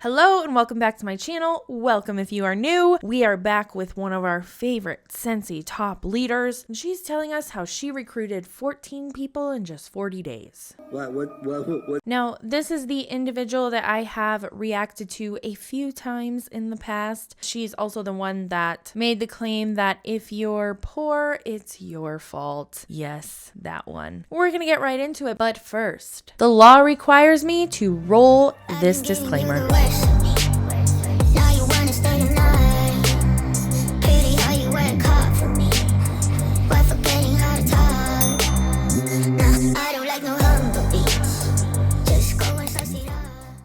Hello and welcome back to my channel. Welcome if you are new. We are back with one of our favorite Scentsy Top Leaders. And she's telling us how she recruited 14 people in just 40 days. What? Now, this is the individual that I have reacted to a few times in the past. She's also the one that made the claim that if you're poor, it's your fault. Yes, that one. We're gonna get right into it, but first, the law requires me to roll this disclaimer.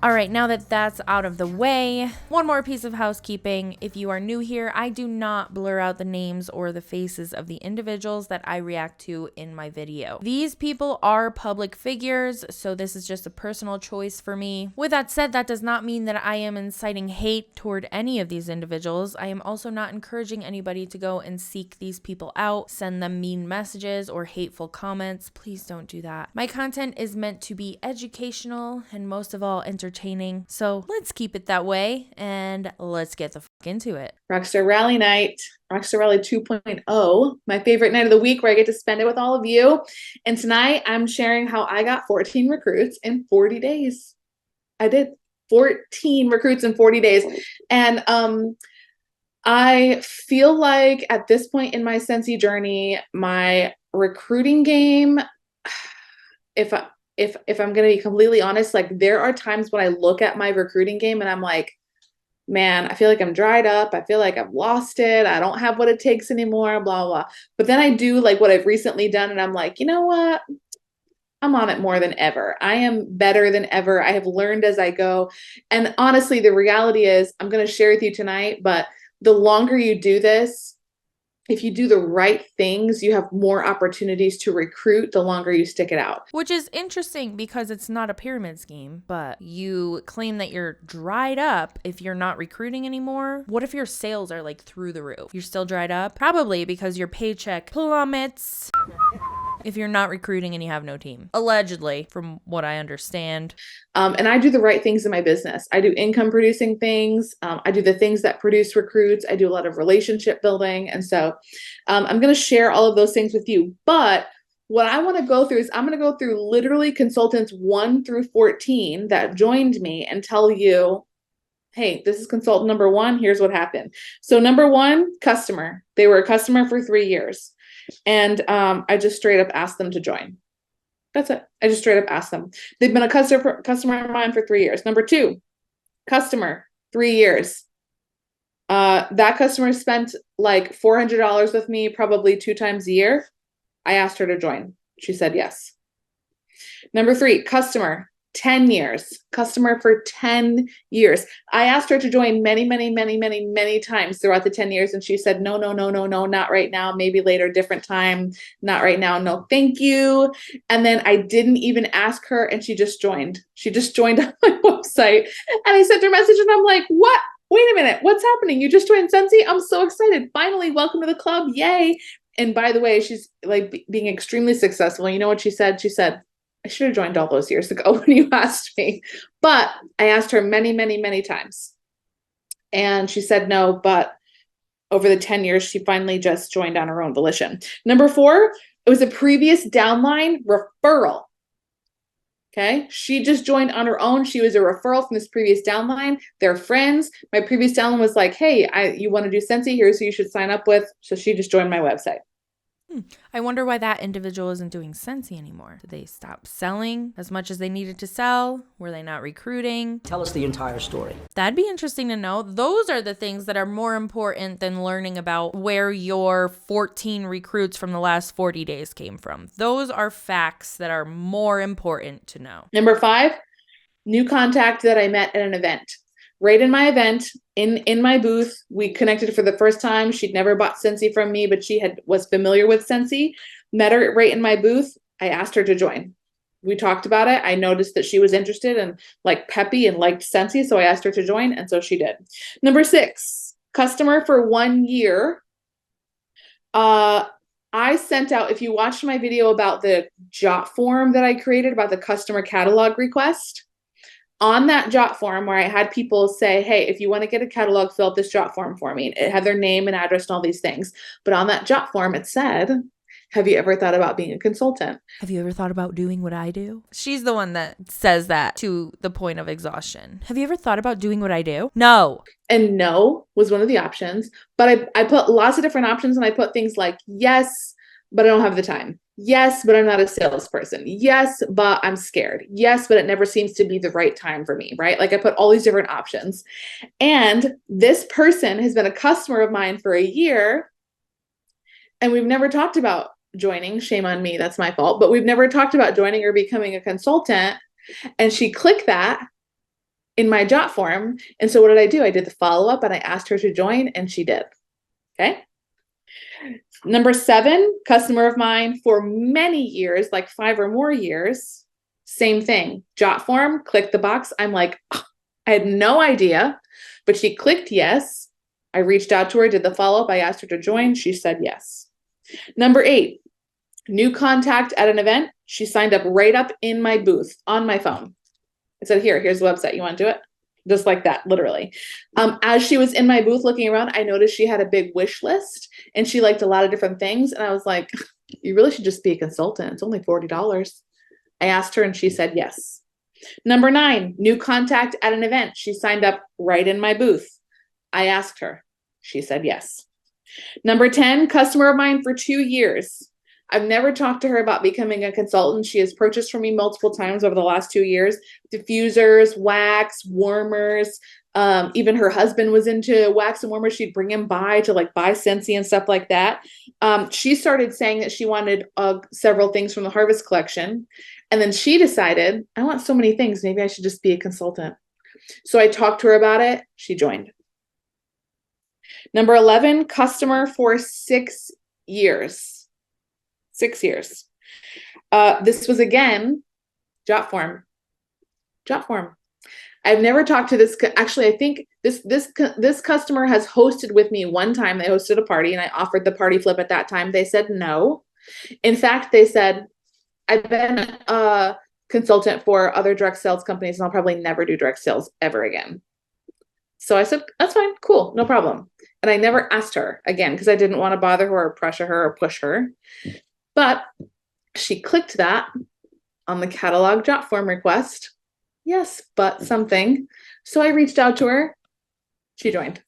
All right, now that that's out of the way, one more piece of housekeeping. If you are new here, I do not blur out the names or the faces of the individuals that I react to in my video. These people are public figures, so this is just a personal choice for me. With that said, that does not mean that I am inciting hate toward any of these individuals. I am also not encouraging anybody to go and seek these people out, send them mean messages or hateful comments. Please don't do that. My content is meant to be educational and most of all entertaining. So let's keep it that way and let's get the fuck into it. Rockstar Rally Night, Rockstar Rally 2.0, my favorite night of the week where I get to spend it with all of you. And tonight I'm sharing how I got 14 recruits in 40 days. I did 14 recruits in 40 days. And I feel like at this point in my Scentsy journey, my recruiting game, if I'm going to be completely honest, like there are times when I look at my recruiting game and I'm like, man, I feel like I'm dried up. I feel like I've lost it. I don't have what it takes anymore, blah, blah. But then I do like what I've recently done and I'm like, you know what? I'm on it more than ever. I am better than ever. I have learned as I go. And honestly, the reality is I'm going to share with you tonight, but the longer you do this, if you do the right things, you have more opportunities to recruit the longer you stick it out. Which is interesting because it's not a pyramid scheme, but you claim that you're dried up if you're not recruiting anymore. What if your sales are like through the roof? You're still dried up? Probably because your paycheck plummets if you're not recruiting and you have no team. Allegedly, from what I understand. And I do the right things in my business. I do income producing things. I do the things that produce recruits. I do a lot of relationship building. And so I'm going to share all of those things with you. But what I want to go through is I'm going to go through literally consultants 1 through 14 that joined me and tell you, hey, this is consultant number 1. Here's what happened. So number 1, customer. They were a customer for 3 years. And I just straight up asked them to join. That's it. I just straight up asked them. They've been a customer of mine for 3 years. Number 2, customer, 3 years. That customer spent like $400 with me probably 2 times a year. I asked her to join. She said yes. Number 3, customer, 10 years. Customer for 10 years. I asked her to join many times throughout the 10 years. And she said, no, not right now. Maybe later, different time. Not right now. No, thank you. And then I didn't even ask her and she just joined. She just joined on my website. And I sent her a message and I'm like, what? Wait a minute. What's happening? You just joined Scentsy? I'm so excited. Finally, welcome to the club. Yay. And by the way, she's like being extremely successful. You know what she said? She said, I should have joined all those years ago when you asked me. But I asked her many times. And she said no, but over the 10 years, she finally just joined on her own volition. Number 4, it was a previous downline referral. Okay, she just joined on her own. She was a referral from this previous downline. They're friends. My previous downline was like, hey, you want to do Scentsy? Here's who you should sign up with. So she just joined my website. I wonder why that individual isn't doing Scentsy anymore. Did they stop selling as much as they needed to sell? Were they not recruiting? Tell us the entire story. That'd be interesting to know. Those are the things that are more important than learning about where your 14 recruits from the last 40 days came from. Those are facts that are more important to know. Number 5, new contact that I met at an event. Right in my event, in my booth, we connected for the first time. She'd never bought Scentsy from me, but she was familiar with Scentsy. Met her right in my booth. I asked her to join. We talked about it. I noticed that she was interested and like peppy and liked Scentsy, so I asked her to join, and so she did. Number 6, customer for 1 year. I sent out, if you watched my video about the jot form that I created about the customer catalog request, On that jot form where I had people say, hey, if you want to get a catalog, fill out this jot form for me. It had their name and address and all these things. But on that jot form, it said, have you ever thought about being a consultant? Have you ever thought about doing what I do? She's the one that says that to the point of exhaustion. Have you ever thought about doing what I do? No. And no was one of the options. But I put lots of different options, and I put things like, yes, but I don't have the time. Yes, but I'm not a salesperson. Yes, but I'm scared. Yes, but it never seems to be the right time for me, right? Like I put all these different options. And this person has been a customer of mine for a year, and we've never talked about joining. Shame on me, that's my fault. But we've never talked about joining or becoming a consultant. And she clicked that in my jot form. And so what did I do? I did the follow-up and I asked her to join, and she did. Okay. Number 7, customer of mine for many years, like 5 or more years, same thing. Jot form, click the box. I'm like, oh, I had no idea, but she clicked yes. I reached out to her, did the follow-up. I asked her to join. She said yes. Number 8, new contact at an event. She signed up right up in my booth on my phone. I said, here's the website. You want to do it? Just like that, literally. As she was in my booth looking around, I noticed she had a big wish list and she liked a lot of different things. And I was like, you really should just be a consultant. It's only $40. I asked her and she said yes. Number 9, new contact at an event. She signed up right in my booth. I asked her. She said yes. Number 10, customer of mine for 2 years. I've never talked to her about becoming a consultant. She has purchased from me multiple times over the last 2 years, diffusers, wax, warmers. Even her husband was into wax and warmers. She'd bring him by to like buy Scentsy and stuff like that. She started saying that she wanted several things from the Harvest collection. And then she decided, I want so many things. Maybe I should just be a consultant. So I talked to her about it. She joined. Number 11, customer for 6 years. 6 years. This was again, jot form. Jot form. I've never talked to this. Actually, I think this customer has hosted with me one time. They hosted a party and I offered the party flip at that time. They said no. In fact, they said, I've been a consultant for other direct sales companies and I'll probably never do direct sales ever again. So I said, that's fine. Cool. No problem. And I never asked her again because I didn't want to bother her or pressure her or push her. But she clicked that on the catalog jot form request. Yes, but something. So I reached out to her. She joined.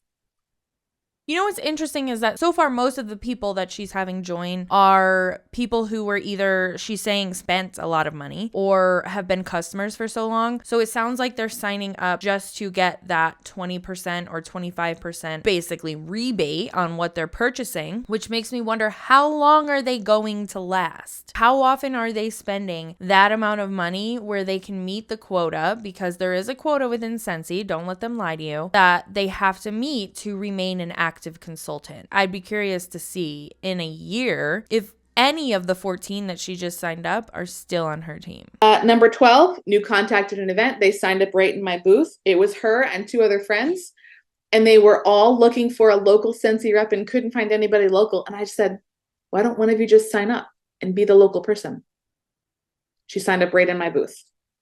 You know what's interesting is that so far most of the people that she's having join are people who were either, she's saying, spent a lot of money or have been customers for so long. So it sounds like they're signing up just to get that 20% or 25% basically rebate on what they're purchasing, which makes me wonder, how long are they going to last? How often are they spending that amount of money where they can meet the quota, because there is a quota within Scentsy, don't let them lie to you, that they have to meet to remain an active consultant. I'd be curious to see in a year if any of the 14 that she just signed up are still on her team. Number 12, new contact at an event. They signed up right in my booth. It was her and 2 other friends, and they were all looking for a local Scentsy rep and couldn't find anybody local. And I said, why don't one of you just sign up and be the local person? She signed up right in my booth.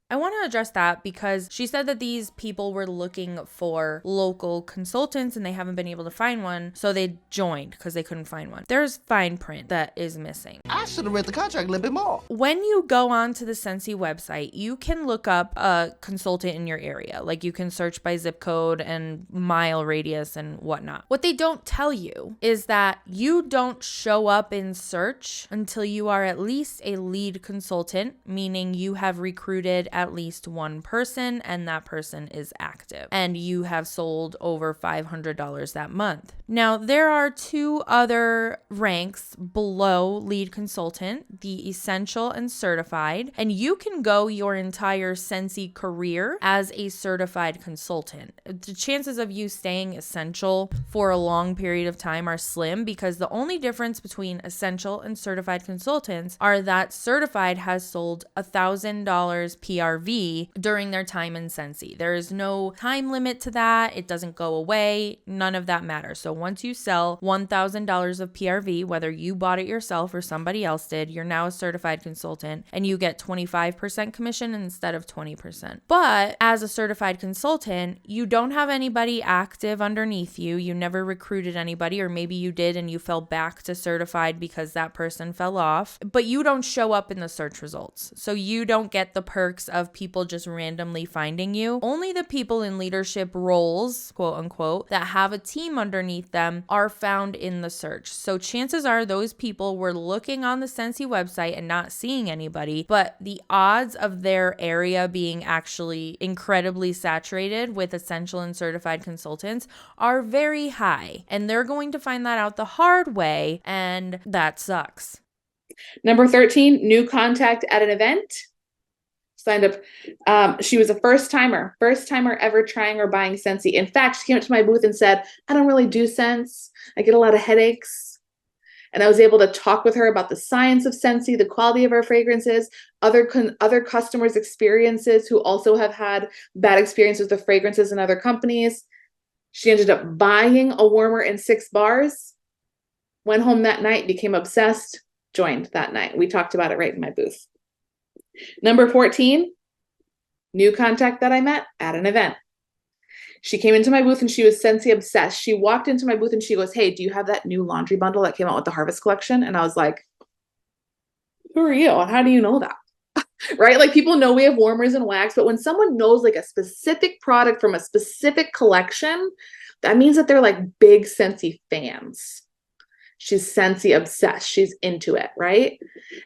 I want to address that because she said that these people were looking for local consultants and they haven't been able to find one, so they joined because they couldn't find one. There's fine print that is missing. I should have read the contract a little bit more. When you go onto the Scentsy website, you can look up a consultant in your area. Like you can search by zip code and mile radius and whatnot. What they don't tell you is that you don't show up in search until you are at least a lead consultant, meaning you have recruited at least one person and that person is active and you have sold over $500 that month. Now, there are 2 other ranks below lead consultant, the essential and certified, and you can go your entire Scentsy career as a certified consultant. The chances of you staying essential for a long period of time are slim because the only difference between essential and certified consultants are that certified has sold $1,000 PRV during their time in Scentsy. There is no time limit to that. It doesn't go away. None of that matters. So once you sell $1,000 of PRV, whether you bought it yourself or somebody else did, you're now a certified consultant and you get 25% commission instead of 20%. But as a certified consultant, you don't have anybody active underneath you. You never recruited anybody, or maybe you did and you fell back to certified because that person fell off, but you don't show up in the search results. So you don't get the perks of people just randomly finding you. Only the people in leadership roles, quote unquote, that have a team underneath them are found in the search. So chances are those people were looking on the Scentsy website and not seeing anybody, but the odds of their area being actually incredibly saturated with essential and certified consultants are very high. And they're going to find that out the hard way, and that sucks. Number 13, new contact at an event. Signed up. She was a first timer ever trying or buying Scentsy. In fact, she came up to my booth and said, I don't really do scents. I get a lot of headaches. And I was able to talk with her about the science of Scentsy, the quality of our fragrances, other customers' experiences who also have had bad experiences with fragrances in other companies. She ended up buying a warmer in 6 bars, went home that night, became obsessed, joined that night. We talked about it right in my booth. Number 14, new contact that I met at an event. She came into my booth and she was Scentsy obsessed. She walked into my booth and she goes, hey, do you have that new laundry bundle that came out with the Harvest collection? And I was like, who are you? How do you know that? Right? Like, people know we have warmers and wax, but when someone knows like a specific product from a specific collection, that means that they're like big Scentsy fans. She's Scentsy obsessed. She's into it, right?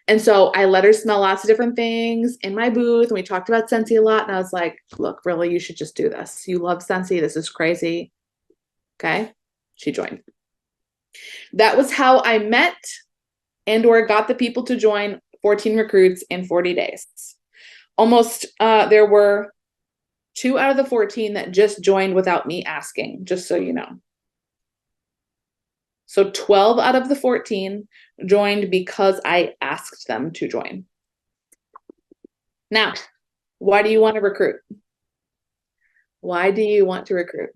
And so I let her smell lots of different things in my booth, and we talked about Scentsy a lot. And I was like, look, really, you should just do this. You love Scentsy. This is crazy. Okay. She joined. That was how I met and/or got the people to join 14 recruits in 40 days. There were 2 out of the 14 that just joined without me asking, just so you know. So 12 out of the 14 joined because I asked them to join. Now, why do you want to recruit? Why do you want to recruit?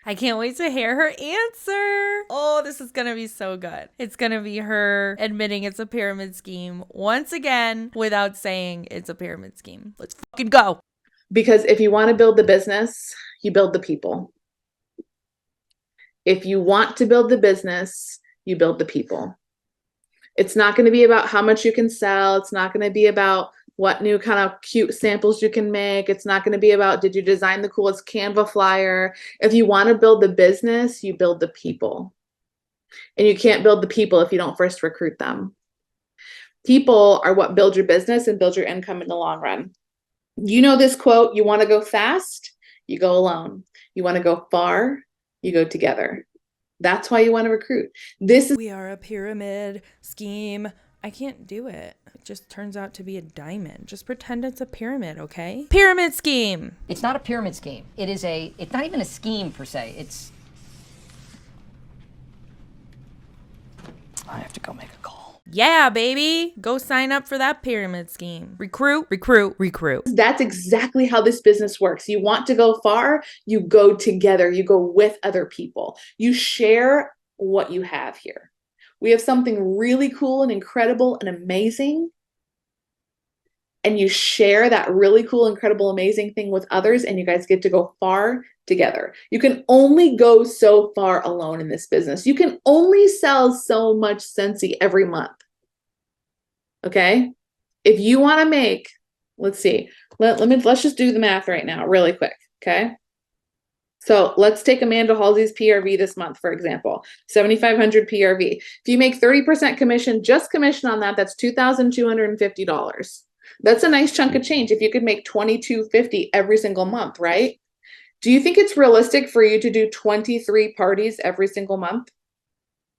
I can't wait to hear her answer. Oh, this is going to be so good. It's going to be her admitting it's a pyramid scheme once again without saying it's a pyramid scheme. Let's fucking go. Because if you want to build the business, you build the people. If you want to build the business, you build the people. It's not going to be about how much you can sell. It's not going to be about what new kind of cute samples you can make. It's not going to be about, did you design the coolest Canva flyer? If you want to build the business, you build the people. And you can't build the people if you don't first recruit them. People are what build your business and build your income in the long run. You know this quote, you want to go fast, you go alone. You want to go far, you go together. That's why you want to recruit. We are a pyramid scheme. I can't do it. It just turns out to be a diamond. Just pretend it's a pyramid, okay? Pyramid scheme. It's not a pyramid scheme. It's not even a scheme per se. I have to go make a call. Yeah, baby. Go sign up for that pyramid scheme. Recruit, recruit, recruit. That's exactly how this business works. You want to go far, you go together. You go with other people. You share what you have here. We have something really cool and incredible and amazing. And you share that really cool, incredible, amazing thing with others, and you guys get to go far together. You can only go so far alone in this business. You can only sell so much Scentsy every month. Okay? If you want to make, let's see, let's just do the math right now really quick. Okay? So let's take Amanda Halsey's PRV this month, for example, 7,500 PRV. If you make 30% commission, just commission on that, that's $2,250. That's a nice chunk of change. If you could make $2,250 every single month, right? Do you think it's realistic for you to do 23 parties every single month?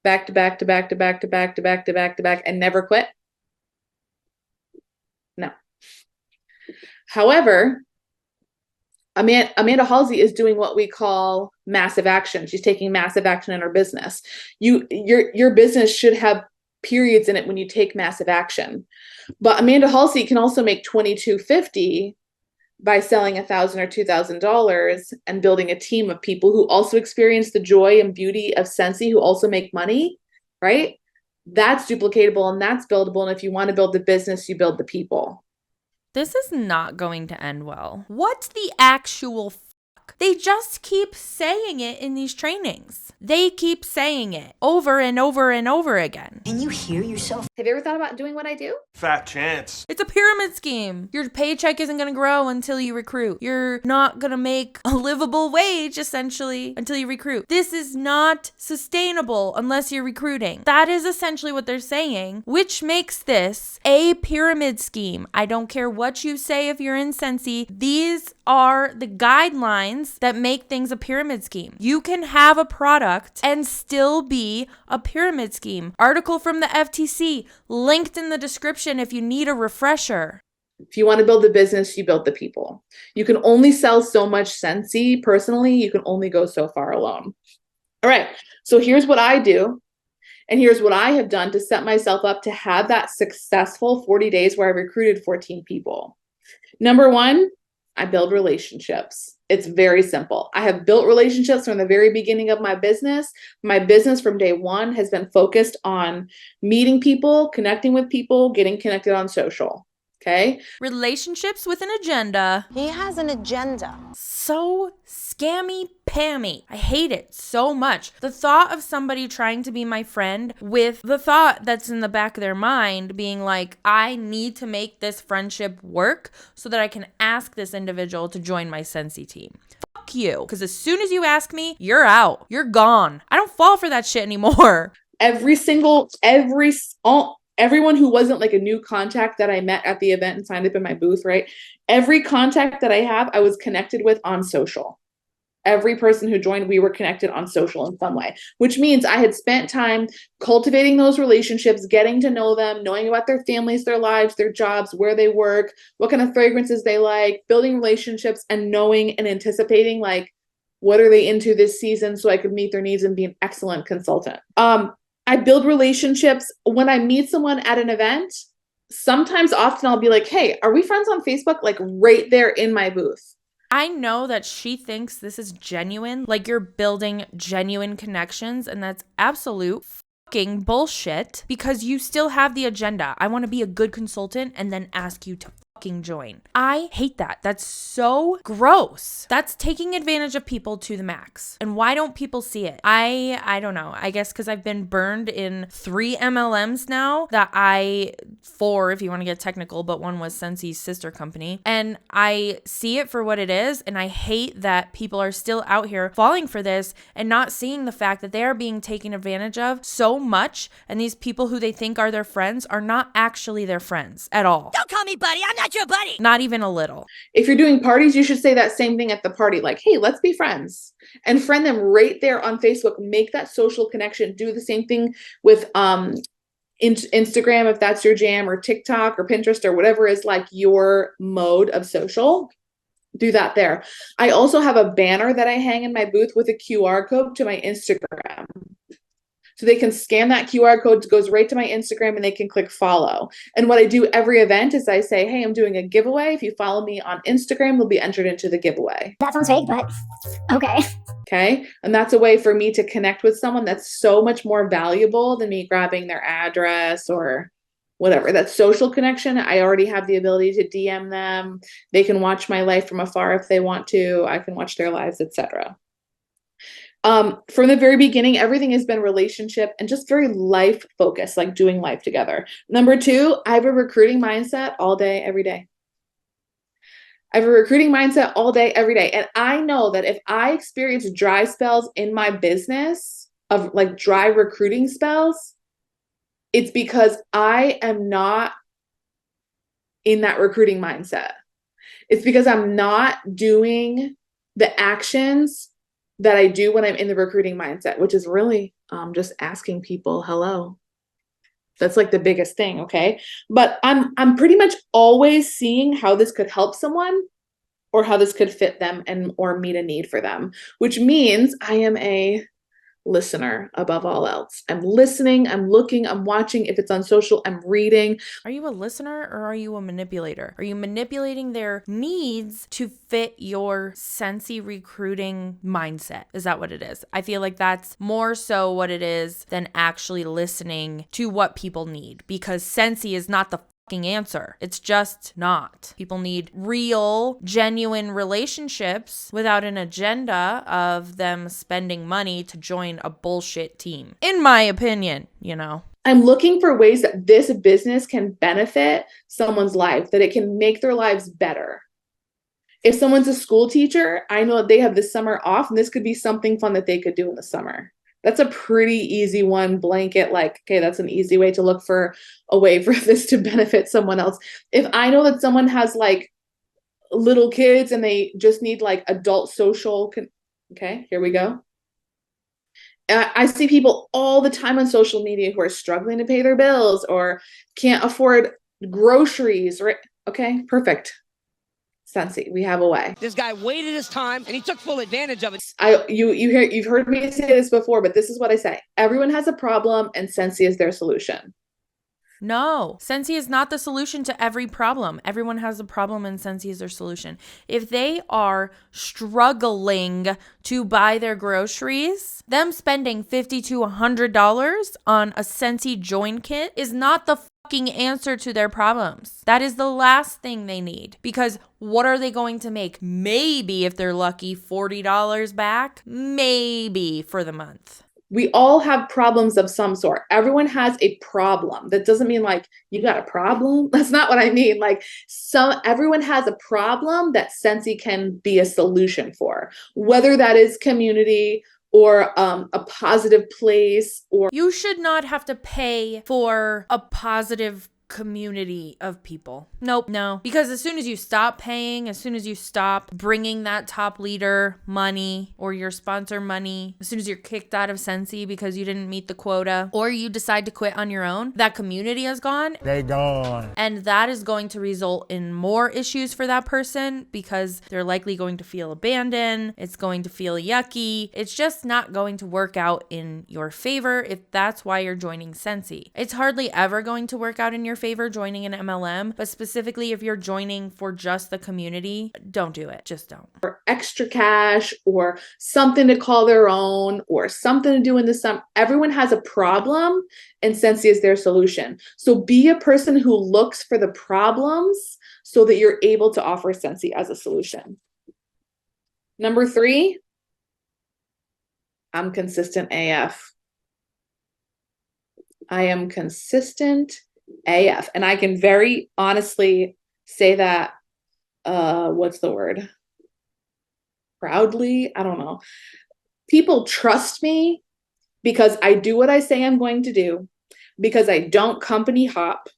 Back to back to back to back to back to back to back to back and never quit? No. However, Amanda Halsey is doing what we call massive action. She's taking massive action in her business. Your business should have periods in it when you take massive action. But Amanda Halsey can also make $2,250 by selling $1,000 or $2,000 and building a team of people who also experience the joy and beauty of Scentsy, who also make money, right? That's duplicatable and that's buildable. And if you want to build the business, you build the people. This is not going to end well. What the actual fuck? They just keep saying it in these trainings. They keep saying it over and over and over again. Can you hear yourself? Have you ever thought about doing what I do? Fat chance. It's a pyramid scheme. Your paycheck isn't going to grow until you recruit. You're not going to make a livable wage, essentially, until you recruit. This is not sustainable unless you're recruiting. That is essentially what they're saying, which makes this a pyramid scheme. I don't care what you say if you're in Scentsy. These are the guidelines that make things a pyramid scheme. You can have a product and still be a pyramid scheme. Article from the FTC, linked in the description if you need a refresher. If you want to build the business, you build the people. You can only sell so much Scentsy. Personally, you can only go so far alone. All right, so here's what I do. And here's what I have done to set myself up to have that successful 40 days where I recruited 14 people. Number one, I build relationships. It's very simple. I have built relationships from the very beginning of my business. My business from day one has been focused on meeting people, connecting with people, getting connected on social. Okay. Relationships with an agenda. He has an agenda. So scammy pammy. I hate it so much. The thought of somebody trying to be my friend with the thought that's in the back of their mind being like, I need to make this friendship work so that I can ask this individual to join my Scentsy team. Fuck you. Because as soon as you ask me, you're out. You're gone. I don't fall for that shit anymore. Everyone who wasn't like a new contact that I met at the event and signed up in my booth, right? Every contact that I have, I was connected with on social. Every person who joined, we were connected on social in some way, which means I had spent time cultivating those relationships, getting to know them, knowing about their families, their lives, their jobs, where they work, what kind of fragrances they like, building relationships and knowing and anticipating like, what are they into this season so I could meet their needs and be an excellent consultant. I build relationships when I meet someone at an event. Sometimes often I'll be like, hey, are we friends on Facebook? Like right there in my booth. I know that she thinks this is genuine, like you're building genuine connections, and that's absolute fucking bullshit because you still have the agenda. I want to be a good consultant and then ask you to fucking join. I hate that. That's so gross. That's taking advantage of people to the max. And why don't people see it? I don't know. I guess because I've been burned in 3 MLMs now that 4 if you want to get technical, but one was Scentsy's sister company. And I see it for what it is. And I hate that people are still out here falling for this and not seeing the fact that they are being taken advantage of so much. And these people who they think are their friends are not actually their friends at all. Don't call me buddy. I'm not your buddy. Not even a little. If you're doing parties, you should say that same thing at the party. Like, hey, let's be friends, and friend them right there on Facebook. Make that social connection. Do the same thing with Instagram, if that's your jam, or TikTok or Pinterest or whatever is like your mode of social. Do that there. I also have a banner that I hang in my booth with a QR code to my Instagram. So they can scan that QR code, it goes right to my Instagram, and they can click follow. And what I do every event is I say, hey, I'm doing a giveaway. If you follow me on Instagram, you'll be entered into the giveaway. That sounds fake, but okay. Okay. And that's a way for me to connect with someone that's so much more valuable than me grabbing their address or whatever. That social connection, I already have the ability to DM them. They can watch my life from afar if they want to. I can watch their lives, etc. From the very beginning, everything has been relationship and just very life focused, like doing life together. Number 2, I have a recruiting mindset all day, every day. I have a recruiting mindset all day, every day. And I know that if I experience dry spells in my business of like dry recruiting spells, it's because I am not in that recruiting mindset. It's because I'm not doing the actions that I do when I'm in the recruiting mindset, which is really just asking people hello. That's like the biggest thing, okay? But I'm pretty much always seeing how this could help someone or how this could fit them and or meet a need for them, which means I am a listener above all else. I'm listening, I'm looking, I'm watching. If it's on social, I'm reading. Are you a listener or are you a manipulator? Are you manipulating their needs to fit your Scentsy recruiting mindset? Is that what it is? I feel like that's more so what it is than actually listening to what people need, because Scentsy is not the answer. It's just not. People need real, genuine relationships without an agenda of them spending money to join a bullshit team. In my opinion, you know. I'm looking for ways that this business can benefit someone's life, that it can make their lives better. If someone's a school teacher, I know that they have the summer off, and this could be something fun that they could do in the summer. That's a pretty easy one, blanket, like, okay, that's an easy way to look for a way for this to benefit someone else. If I know that someone has like little kids and they just need like adult social, okay, here we go. I see people all the time on social media who are struggling to pay their bills or can't afford groceries, right? Okay, perfect. Scentsy, we have a way. This guy waited his time and he took full advantage of it. You've heard me say this before, but this is what I say. Everyone has a problem and Scentsy is their solution. No, Scentsy is not the solution to every problem. Everyone has a problem and Scentsy is their solution. If they are struggling to buy their groceries, them spending $50 to $100 on a Scentsy join kit is not the fucking answer to their problems. That is the last thing they need, because what are they going to make? Maybe, if they're lucky, $40 back, maybe for the month. We all have problems of some sort. Everyone has a problem. That doesn't mean like you got a problem. That's not what I mean. Like everyone has a problem that Scentsy can be a solution for, whether that is community or a positive place, or you should not have to pay for a positive community of people. Nope, no. Because as soon as you stop paying, as soon as you stop bringing that top leader money or your sponsor money, as soon as you're kicked out of Scentsy because you didn't meet the quota, or you decide to quit on your own, that community is gone. They gone. And that is going to result in more issues for that person, because they're likely going to feel abandoned. It's going to feel yucky. It's just not going to work out in your favor if that's why you're joining Scentsy. It's hardly ever going to work out in your favor joining an MLM, but specifically if you're joining for just the community, don't do it. Just don't. Or extra cash or something to call their own or something to do in the summer. Everyone has a problem and Scentsy is their solution. So be a person who looks for the problems so that you're able to offer Scentsy as a solution. Number 3, I'm consistent AF. I am consistent AF. And I can very honestly say that, what's the word? Proudly? I don't know. People trust me because I do what I say I'm going to do, because I don't company hop,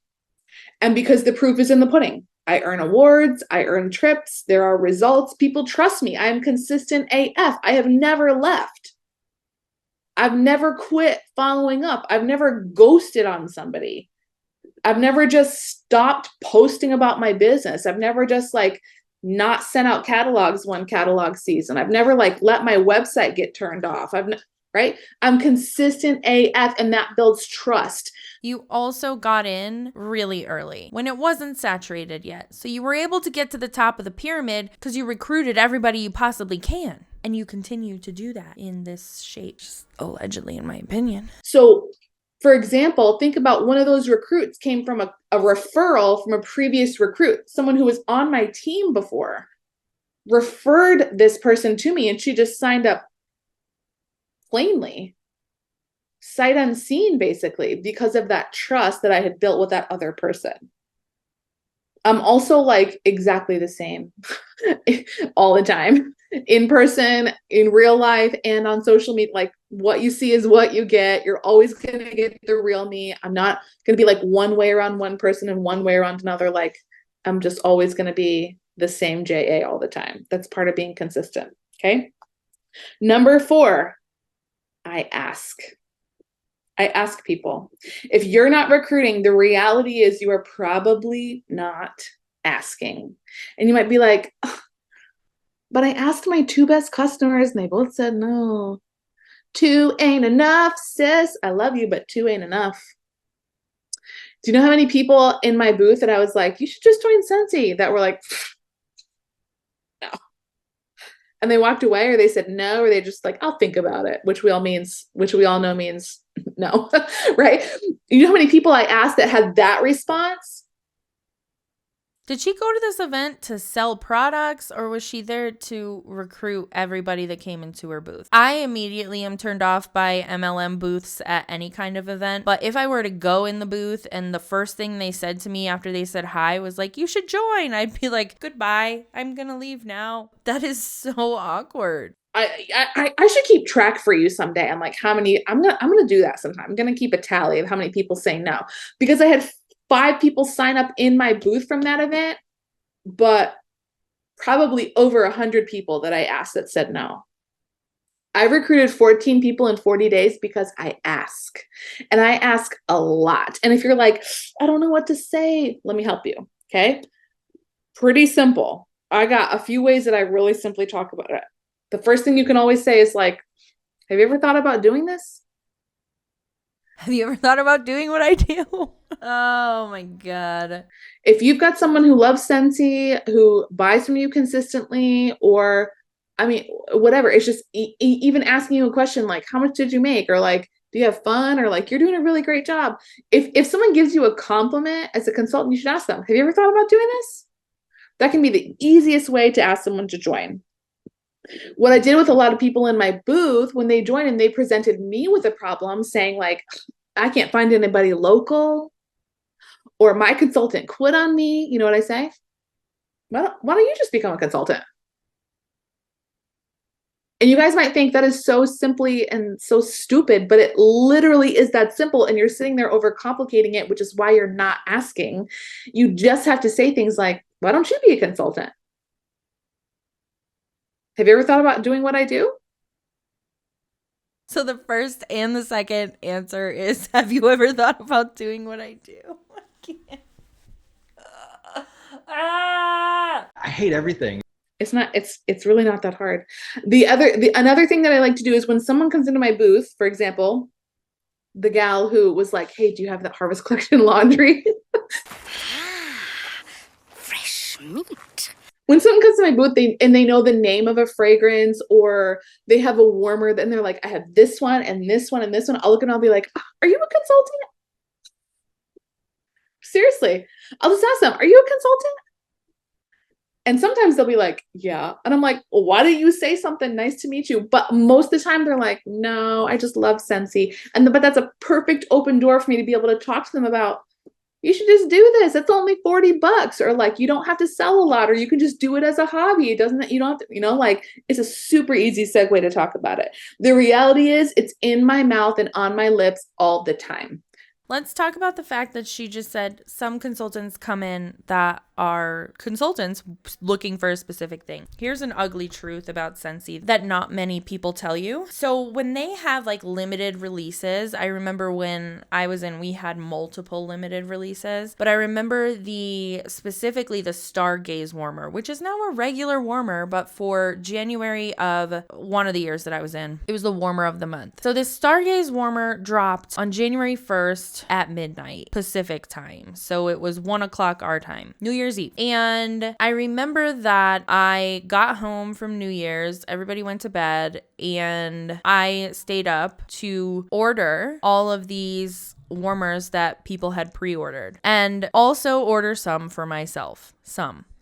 and because the proof is in the pudding. I earn awards, I earn trips, there are results. People trust me. I am consistent AF. I have never left. I've never quit following up. I've never ghosted on somebody. I've never just stopped posting about my business. I've never just like not sent out catalogs one catalog season. I've never like let my website get turned off. Right? I'm consistent AF, and that builds trust. You also got in really early when it wasn't saturated yet. So you were able to get to the top of the pyramid because you recruited everybody you possibly can. And you continue to do that in this shape, allegedly, in my opinion. So, for example, think about one of those recruits came from a referral from a previous recruit, someone who was on my team before, referred this person to me, and she just signed up plainly, sight unseen, basically, because of that trust that I had built with that other person. I'm also like exactly the same all the time, in person, in real life, and on social media. Like, what you see is what you get. You're always going to get the real me. I'm not going to be like one way around one person and one way around another. Like, I'm just always going to be the same JA all the time. That's part of being consistent. Okay. Number 4, I ask. I ask people. If you're not recruiting, the reality is you are probably not asking. And you might be like, oh, but I asked my 2 best customers and they both said no. 2 ain't enough, sis. I love you, but 2 ain't enough. Do you know how many people in my booth that I was like, you should just join Scentsy, that were like, no. And they walked away, or they said no, or they just like, I'll think about it, which we all know means no, right? You know how many people I asked that had that response? Did she go to this event to sell products, or was she there to recruit everybody that came into her booth? I immediately am turned off by MLM booths at any kind of event. But if I were to go in the booth and the first thing they said to me after they said hi was like, you should join, I'd be like, goodbye, I'm gonna leave now. That is so awkward. I should keep track for you someday. I'm like, how many, I'm gonna do that sometime. I'm gonna keep a tally of how many people say no, because I had 5 people sign up in my booth from that event, but probably over 100 people that I asked that said no. I recruited 14 people in 40 days because I ask, and I ask a lot. And if you're like, I don't know what to say, let me help you. Okay. Pretty simple. I got a few ways that I really simply talk about it. The first thing you can always say is like, have you ever thought about doing this? Have you ever thought about doing what I do? Oh my God. If you've got someone who loves Scentsy, who buys from you consistently, or I mean, whatever, it's just even asking you a question like, how much did you make? Or like, do you have fun? Or like, you're doing a really great job. If someone gives you a compliment as a consultant, you should ask them, have you ever thought about doing this? That can be the easiest way to ask someone to join. What I did with a lot of people in my booth, when they joined and they presented me with a problem saying like, I can't find anybody local, or my consultant quit on me, you know what I say? Why don't you just become a consultant? And you guys might think that is so simply and so stupid, but it literally is that simple. And you're sitting there overcomplicating it, which is why you're not asking. You just have to say things like, why don't you be a consultant? Have you ever thought about doing what I do? So the first and the second answer is, have you ever thought about doing what I do? I can't. I hate everything. It's really not that hard. Another thing that I like to do is when someone comes into my booth, for example, the gal who was like, hey, do you have that Harvest Collection laundry? Fresh meat. When someone comes to my booth and they know the name of a fragrance, or they have a warmer, then they're like, I have this one and this one and this one. I'll look and I'll be like, are you a consultant? Seriously, I'll just ask them, are you a consultant? And sometimes they'll be like, yeah. And I'm like, well, why don't you say something? Nice to meet you. But most of the time they're like, no, I just love Scentsy. But that's a perfect open door for me to be able to talk to them about, you should just do this. It's only $40. Or like, you don't have to sell a lot, or you can just do it as a hobby. You don't have to, like, it's a super easy segue to talk about it. The reality is it's in my mouth and on my lips all the time. Let's talk about the fact that she just said some consultants come in that are consultants looking for a specific thing. Here's an ugly truth about Scentsy that not many people tell you. So when they have like limited releases, I remember when I was in, we had multiple limited releases, but I remember specifically the Stargaze warmer, which is now a regular warmer, but for January of one of the years that I was in, it was the warmer of the month. So this Stargaze warmer dropped on January 1st at midnight Pacific time. So it was 1 o'clock our time, New Year's Eve. And I remember that I got home from New Year's, everybody went to bed, and I stayed up to order all of these warmers that people had pre-ordered, and also order some for myself.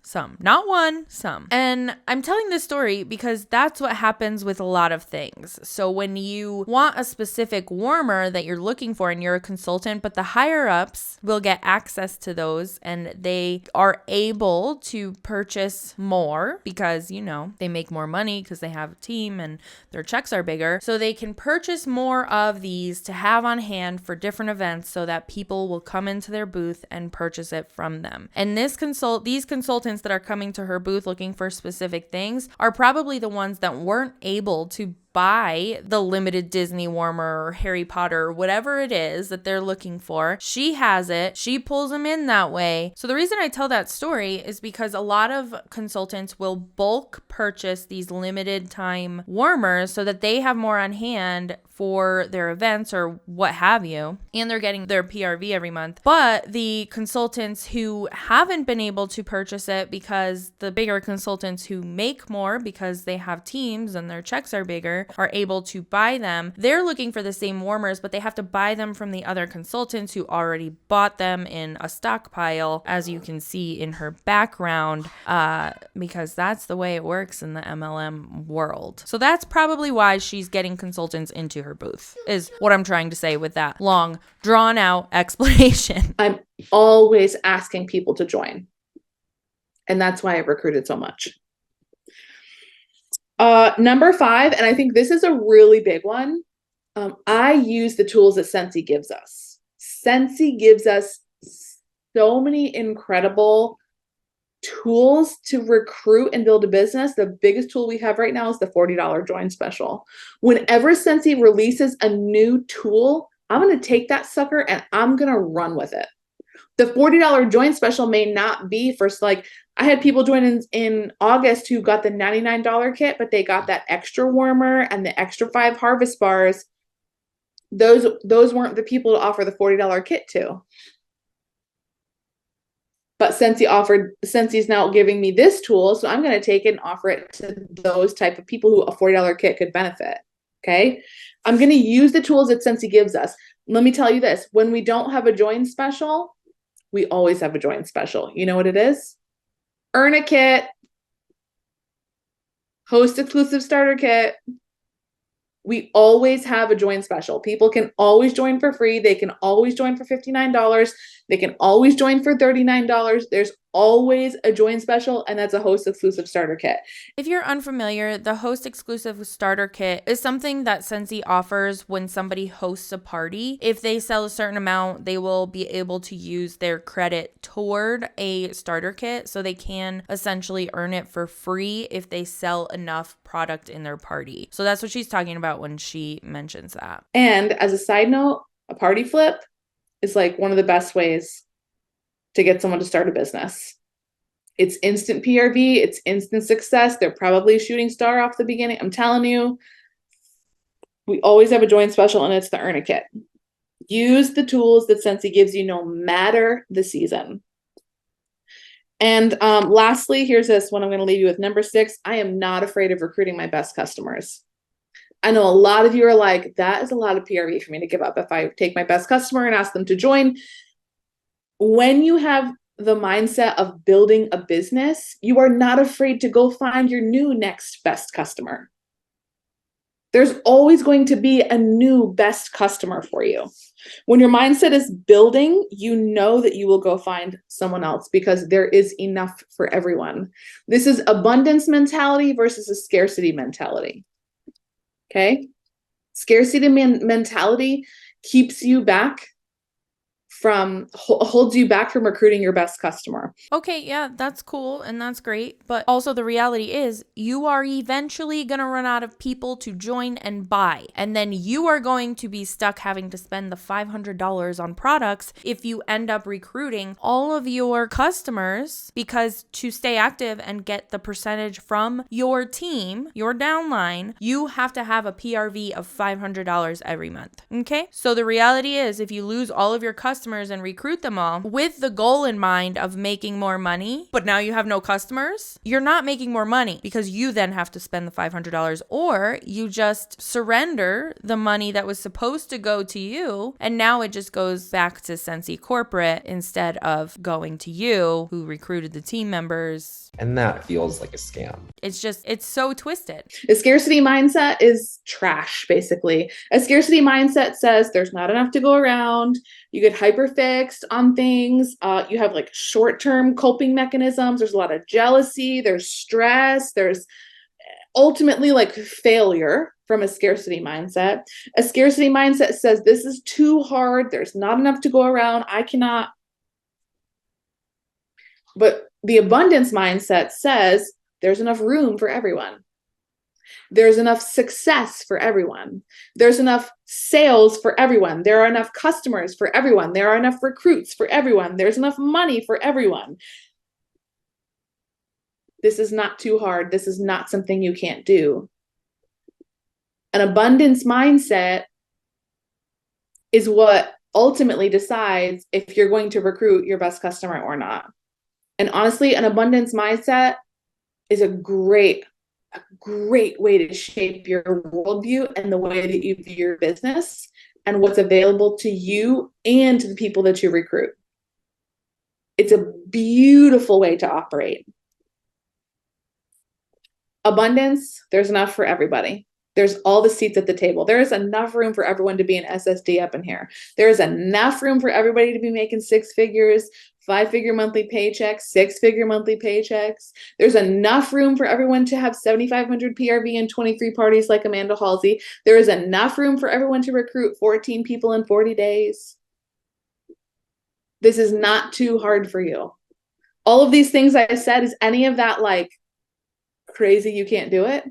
Some, not one, some. And I'm telling this story because that's what happens with a lot of things. So when you want a specific warmer that you're looking for and you're a consultant, but the higher ups will get access to those and they are able to purchase more because, they make more money because they have a team and their checks are bigger. So they can purchase more of these to have on hand for different events so that people will come into their booth and purchase it from them. And these consultants that are coming to her booth looking for specific things are probably the ones that weren't able to buy the limited Disney warmer or Harry Potter or whatever it is that they're looking for. She has it. She pulls them in that way. So the reason I tell that story is because a lot of consultants will bulk purchase these limited time warmers so that they have more on hand for their events or what have you, and they're getting their PRV every month. But the consultants who haven't been able to purchase it, because the bigger consultants who make more because they have teams and their checks are bigger, are able to buy them. They're looking for the same warmers, but they have to buy them from the other consultants who already bought them in a stockpile, as you can see in her background, because that's the way it works in the MLM world. So that's probably why she's getting consultants into her booth, is what I'm trying to say with that long, drawn out explanation. I'm always asking people to join. And that's why I've recruited so much. Number 5, and I think this is a really big one. I use the tools that Scentsy gives us. Scentsy gives us so many incredible tools to recruit and build a business. The biggest tool we have right now is the $40 join special. Whenever Scentsy releases a new tool, I'm going to take that sucker and I'm going to run with it. The $40 join special may not be for, like, I had people join in August who got the $99 kit, but they got that extra warmer and the extra 5 harvest bars. Those weren't the people to offer the $40 kit to. But Scentsy's now giving me this tool, so I'm going to take it and offer it to those type of people who a $40 kit could benefit. Okay? I'm going to use the tools that Scentsy gives us. Let me tell you this. When we don't have a join special, we always have a join special. You know what it is? Earn a kit. Host exclusive starter kit. We always have a join special. People can always join for free. They can always join for $59. They can always join for $39. There's always a join special, and that's a host exclusive starter kit. If you're unfamiliar, the host exclusive starter kit is something that Scentsy offers when somebody hosts a party. If they sell a certain amount, they will be able to use their credit toward a starter kit, so they can essentially earn it for free if they sell enough product in their party. So that's what she's talking about when she mentions that. And as a side note, a party flip is like one of the best ways to get someone to start a business. It's instant PRV. It's instant success. They're probably a shooting star off the beginning. I'm telling you, we always have a join special, and it's the Earn a Kit. Use the tools that Scentsy gives you no matter the season. And lastly, here's this one I'm going to leave you with. Number 6, I am not afraid of recruiting my best customers. I know a lot of you are like, that is a lot of PRV for me to give up if I take my best customer and ask them to join. When you have the mindset of building a business, you are not afraid to go find your new next best customer. There's always going to be a new best customer for you. When your mindset is building, you know that you will go find someone else because there is enough for everyone. This is abundance mentality versus a scarcity mentality. Okay? Scarcity mentality keeps you back holds you back from recruiting your best customer. Okay, yeah, that's cool and that's great. But also the reality is you are eventually going to run out of people to join and buy. And then you are going to be stuck having to spend the $500 on products if you end up recruiting all of your customers, because to stay active and get the percentage from your team, your downline, you have to have a PRV of $500 every month. Okay? So the reality is if you lose all of your customers and recruit them all with the goal in mind of making more money, but now you have no customers, you're not making more money because you then have to spend the $500, or you just surrender the money that was supposed to go to you and now it just goes back to Scentsy corporate instead of going to you who recruited the team members. And that feels like a scam. It's so twisted. A scarcity mindset is trash, basically. A scarcity mindset says there's not enough to go around. You get hyper fixed on things. You have like short-term coping mechanisms. There's a lot of jealousy. There's stress. There's ultimately like failure from a scarcity mindset. A scarcity mindset says this is too hard. There's not enough to go around. I cannot. But the abundance mindset says there's enough room for everyone. There's enough success for everyone. There's enough sales for everyone. There are enough customers for everyone. There are enough recruits for everyone. There's enough money for everyone. This is not too hard. This is not something you can't do. An abundance mindset is what ultimately decides if you're going to recruit your best customer or not. And honestly, an abundance mindset is a great way to shape your worldview and the way that you view your business and what's available to you and to the people that you recruit. It's a beautiful way to operate. Abundance, there's enough for everybody. There's all the seats at the table. There is enough room for everyone to be an SSD up in here. There is enough room for everybody to be making 6 figures, 5-figure monthly paychecks, 6-figure monthly paychecks. There's enough room for everyone to have 7,500 PRV and 23 parties like Amanda Halsey. There is enough room for everyone to recruit 14 people in 40 days. This is not too hard for you. All of these things I said, is any of that like crazy you can't do it?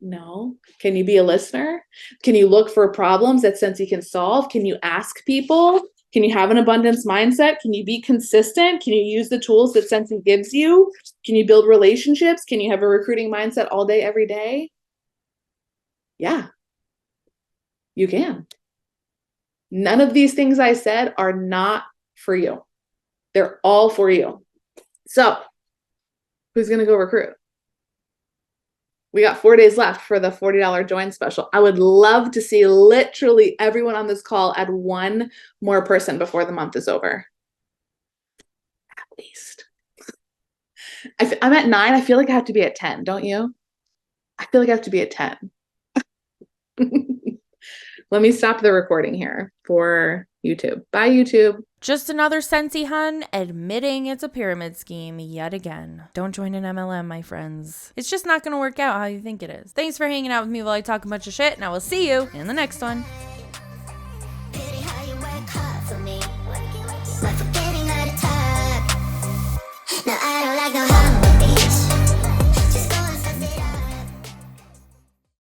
No. Can you be a listener? Can you look for problems that Scentsy can solve? Can you ask people? Can you have an abundance mindset? Can you be consistent? Can you use the tools that Scentsy gives you? Can you build relationships? Can you have a recruiting mindset all day, every day? Yeah, you can. None of these things I said are not for you. They're all for you. So, who's going to go recruit? We got 4 days left for the $40 join special. I would love to see literally everyone on this call add one more person before the month is over. At least. I'm at 9. I feel like I have to be at 10, don't you? I feel like I have to be at 10. Let me stop the recording here for YouTube. Bye, YouTube. Just another Scentsy hun admitting it's a pyramid scheme yet again. Don't join an MLM, my friends. It's just not going to work out how you think it is. Thanks for hanging out with me while I talk a bunch of shit, and I will see you in the next one.